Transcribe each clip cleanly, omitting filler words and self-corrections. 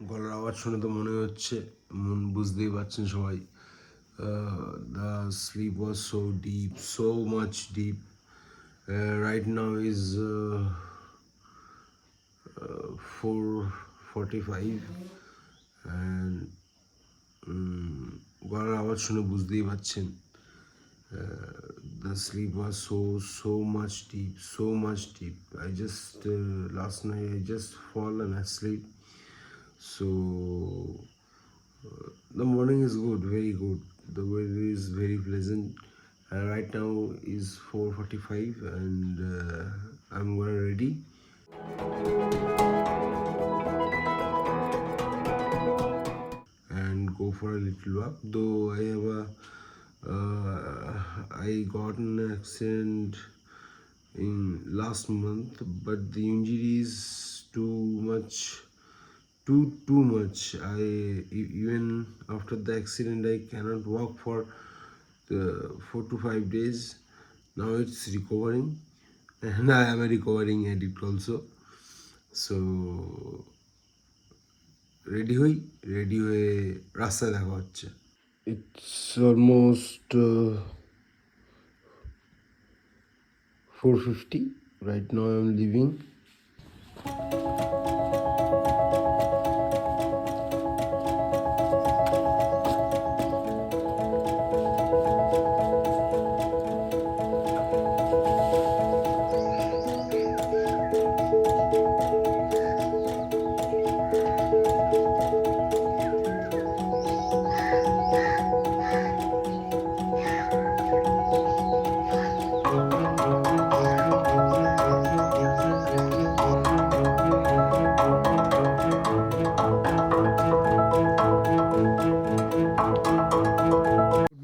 গলার আওয়াজ শুনে তো মনে হচ্ছে, বুঝতেই পারছেন সবাই। The slip was so deep, so much deep. Right now is 4:45 and গলার আওয়াজ শুনে বুঝতেই পারছেন. The sleep was so much deep, so much deep. I just last night I just fallen asleep. So the morning is good, very good. The weather is very pleasant. Right now is 4:45 and I'm gonna ready. And go for a little walk. Though I got an accident in last month, but the injury is too much. Even after the accident I cannot walk for 4 to 5 days. Now it's recovering and I am a recovering addict also. So ready হয়ে রাস্তায় দেখা হচ্ছে. It's almost 4:50. Right now I'm leaving.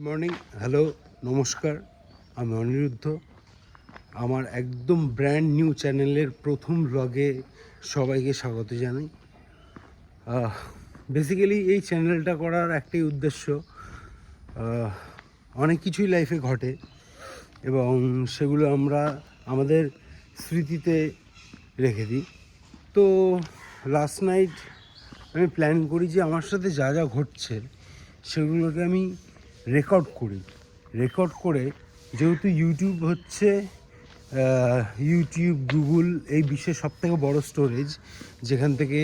Morning, hello, নমস্কার, আমি অনিরুদ্ধ। আমার একদম brand new চ্যানেলের প্রথম ব্লগে সবাইকে স্বাগত জানাই। বেসিক্যালি এই চ্যানেলটা করার একটাই উদ্দেশ্য, অনেক কিছুই লাইফে ঘটে এবং সেগুলো আমরা আমাদের স্মৃতিতে রেখে দিই। তো লাস্ট নাইট আমি প্ল্যান করি যে আমার সাথে যা যা ঘটছে সেগুলোকে আমি রেকর্ড করে, যেহেতু ইউটিউব হচ্ছে ইউটিউব, গুগল এই বিশ্বের সবথেকে বড় স্টোরেজ, যেখান থেকে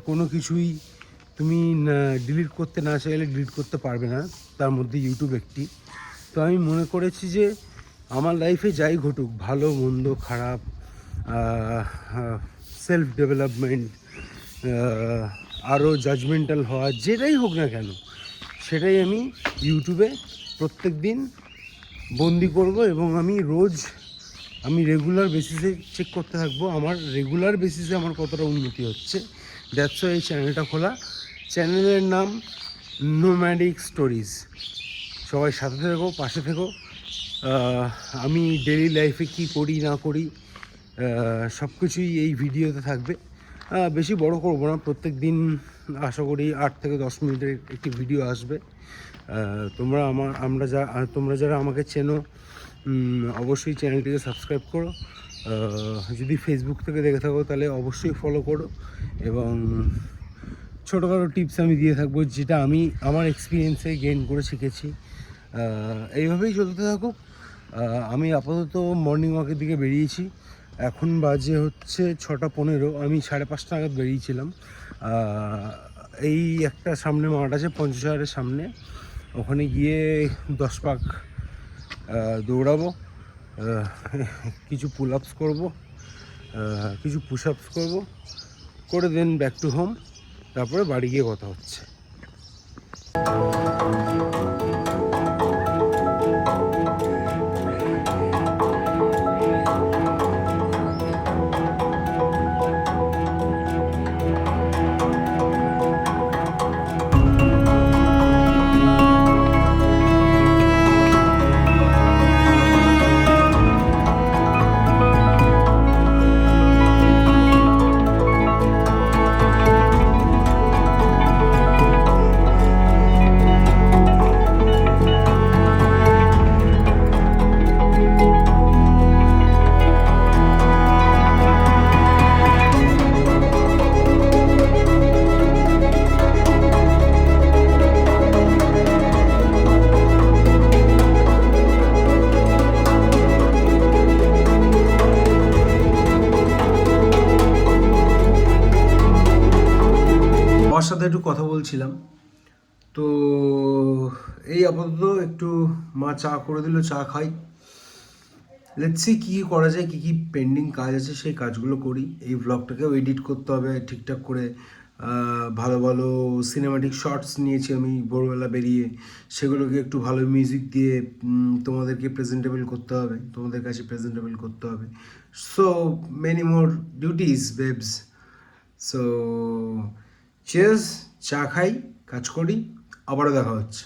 কোনো কিছুই তুমি ডিলিট করতে না চাইলে ডিলিট করতে পারবে না, তার মধ্যে ইউটিউব একটি। তো আমি মনে করেছি যে আমার লাইফে যাই ঘটুক, ভালো মন্দ খারাপ, সেলফ ডেভেলপমেন্ট, আরও জাজমেন্টাল হওয়া, যেটাই হোক না কেন, সেটাই আমি ইউটিউবে প্রত্যেক দিন বন্দি করব এবং আমি রেগুলার বেসিসে চেক করতে থাকবো আমার রেগুলার বেসিসে আমার কতটা উন্নতি হচ্ছে। দ্যাটস এই চ্যানেলটা খোলা। চ্যানেলের নাম নোম্যাডিক স্টোরিজ। সবাই সাথে থেকো, পাশে থেকো। আমি ডেইলি লাইফে কী করি না করি সব কিছুই এই ভিডিওতে থাকবে। বেশি বড় করবো না, প্রত্যেক দিন আশা করি 8 থেকে 10 মিনিটের একটি ভিডিও আসবে। তোমরা যারা আমাকে চেনো অবশ্যই চ্যানেলটিকে সাবস্ক্রাইব করো। যদি ফেসবুক থেকে দেখে থাকো তাহলে অবশ্যই ফলো করো এবং ছোটোখাটো টিপস আমি দিয়ে থাকবো, যেটা আমি আমার এক্সপিরিয়েন্সে গেইন করে শিখেছি। এইভাবেই চলতে থাকুক। আমি আপাতত মর্নিং ওয়াকের দিকে বেরিয়েছি। এখন বাজে হচ্ছে 6:15। আমি 5:30 নাগাদ বেরিয়েছিলাম। এই একটা সামনে মাঠ আছে পঞ্চশহরের সামনে, ওখানে গিয়ে 10 পাক দৌড়াবো, কিছু পুল আপস করবো, কিছু পুশ আপস করবো, করে দেন ব্যাক টু হোম। তারপরে বাড়ি গিয়ে কথা হচ্ছে। সাথে একটু কথা বলছিলাম। তো এই আপাতত একটু মা চা করে দিল, চা খাই। লেটস সি কী করা যায়, কী কী পেন্ডিং কাজ আছে সেই কাজগুলো করি। এই ব্লগটাকেও এডিট করতে হবে ঠিকঠাক করে। ভালো ভালো সিনেমাটিক শর্টস নিয়েছি আমি ভোরবেলা বেরিয়ে, সেগুলোকে একটু ভালো মিউজিক দিয়ে তোমাদেরকে প্রেজেন্টেবল করতে হবে, তোমাদের কাছে প্রেজেন্টেবল করতে হবে। So many more duties babes. So cheers, চা খাই, কাজ করি, আবারও দেখা হচ্ছে।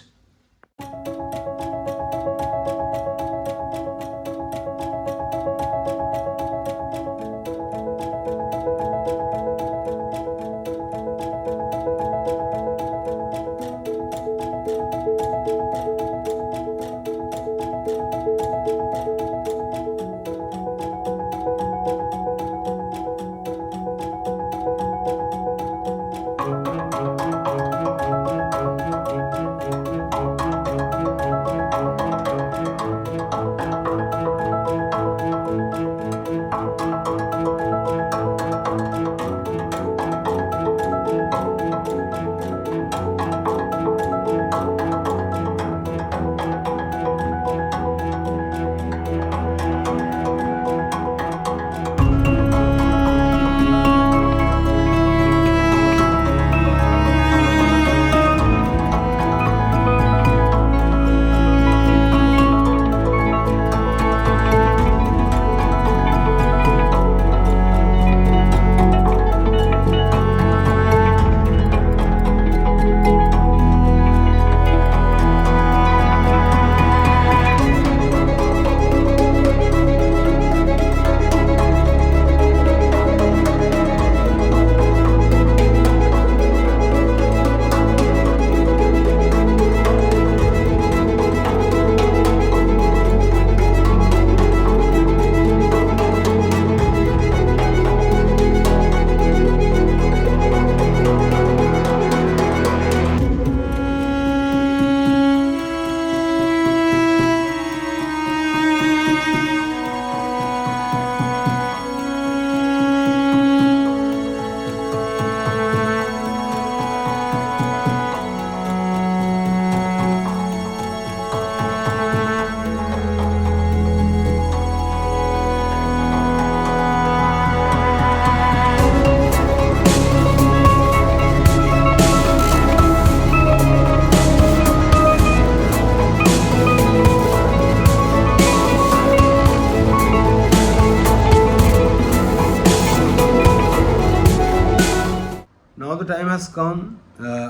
Now the time has come.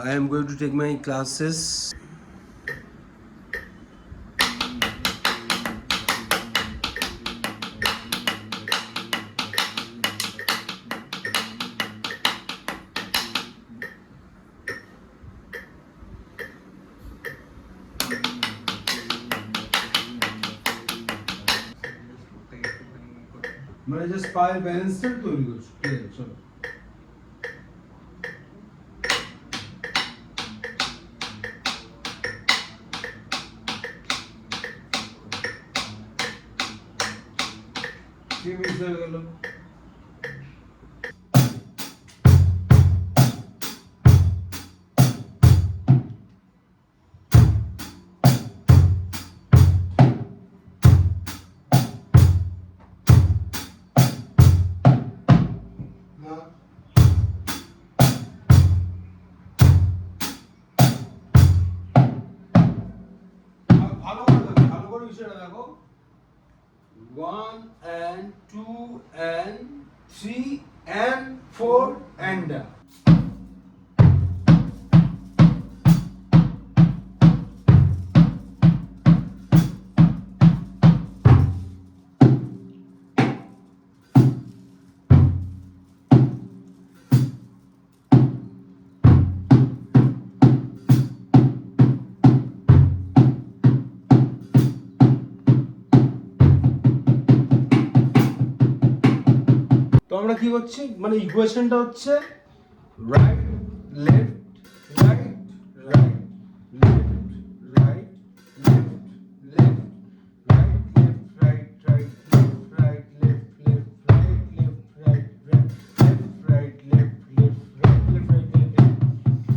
I am going to take my classes. मैं just file balance कर तो नहीं कुछ चलो। কি মিস হয়ে গেল? ভালো করে বিষয়টা দেখো। 1 and 2 and 3 and 4 and তো আমরা কি করছি, মানে ইকুয়েশনটা হচ্ছে right left right right left right left left right left right right left right left left right left right right left right left left right left right left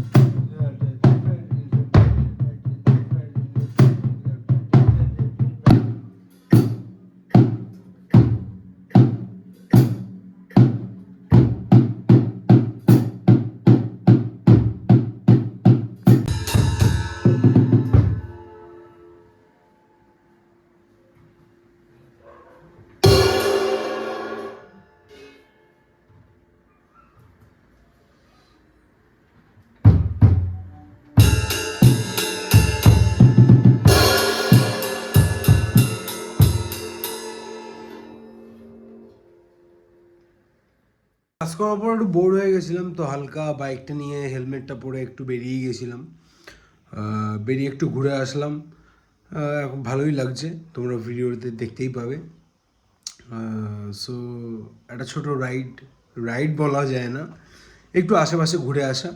কাজ করার পর একটু বোর হয়ে গেছিলাম, তো হালকা বাইকটা নিয়ে হেলমেটটা পরে একটু বেরিয়ে গেছিলাম, বেরিয়ে একটু ঘুরে আসলাম। এখন ভালোই লাগছে, তোমরা ভিডিওতে দেখতেই পাবে। সো একটা ছোট রাইড বলা যায় না, একটু আশেপাশে ঘুরে আসা।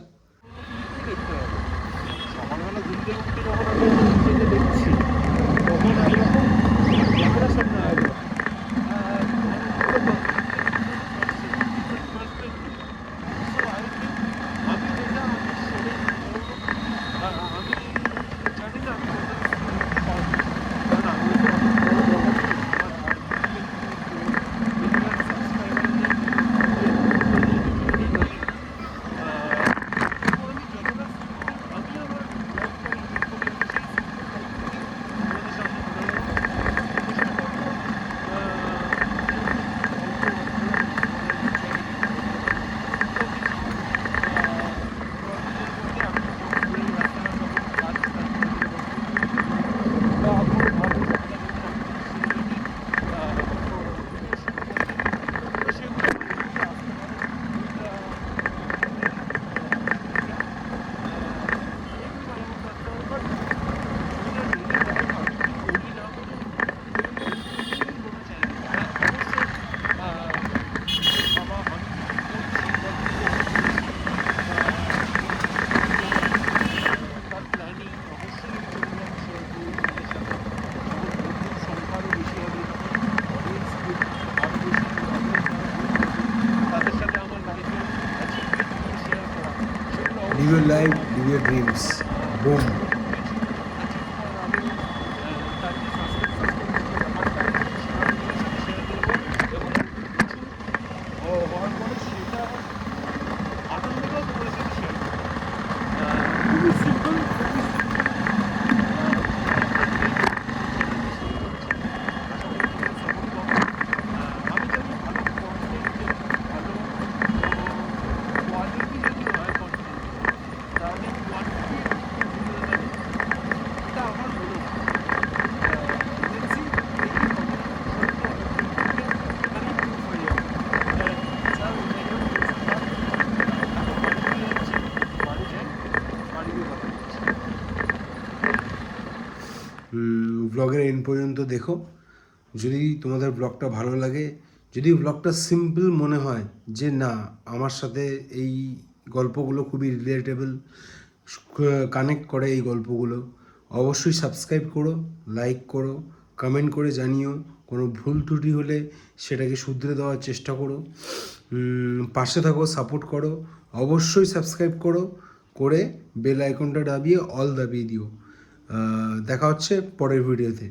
সকালবেলা ঘুম থেকে উঠে যখন আমি দেখছি তখন একরকম ক্যামেরার সামনে একরকম আমি যেটা আমি সেটাই আমি জানি না আমি কারণ আমি তো Live your life, live your dreams. Boom. ব্লগের এন্ড পর্যন্ত দেখো। যদি তোমাদের ব্লগটা ভালো লাগে, যদি ব্লগটা সিম্পল মনে হয় যে না আমার সাথে এই গল্পগুলো খুবই রিলেটেবল, কানেক্ট করে এই গল্পগুলো, অবশ্যই সাবস্ক্রাইব করো, লাইক করো, কমেন্ট করে জানিও। কোনো ভুল ত্রুটি হলে সেটাকে শুধরে দেওয়ার চেষ্টা করো। পাশে থাকো, সাপোর্ট করো। অবশ্যই সাবস্ক্রাইব করো, করে বেল আইকনটা দাবিয়ে অল দাবিয়ে দিও। দেখা হচ্ছে পরের ভিডিওতে।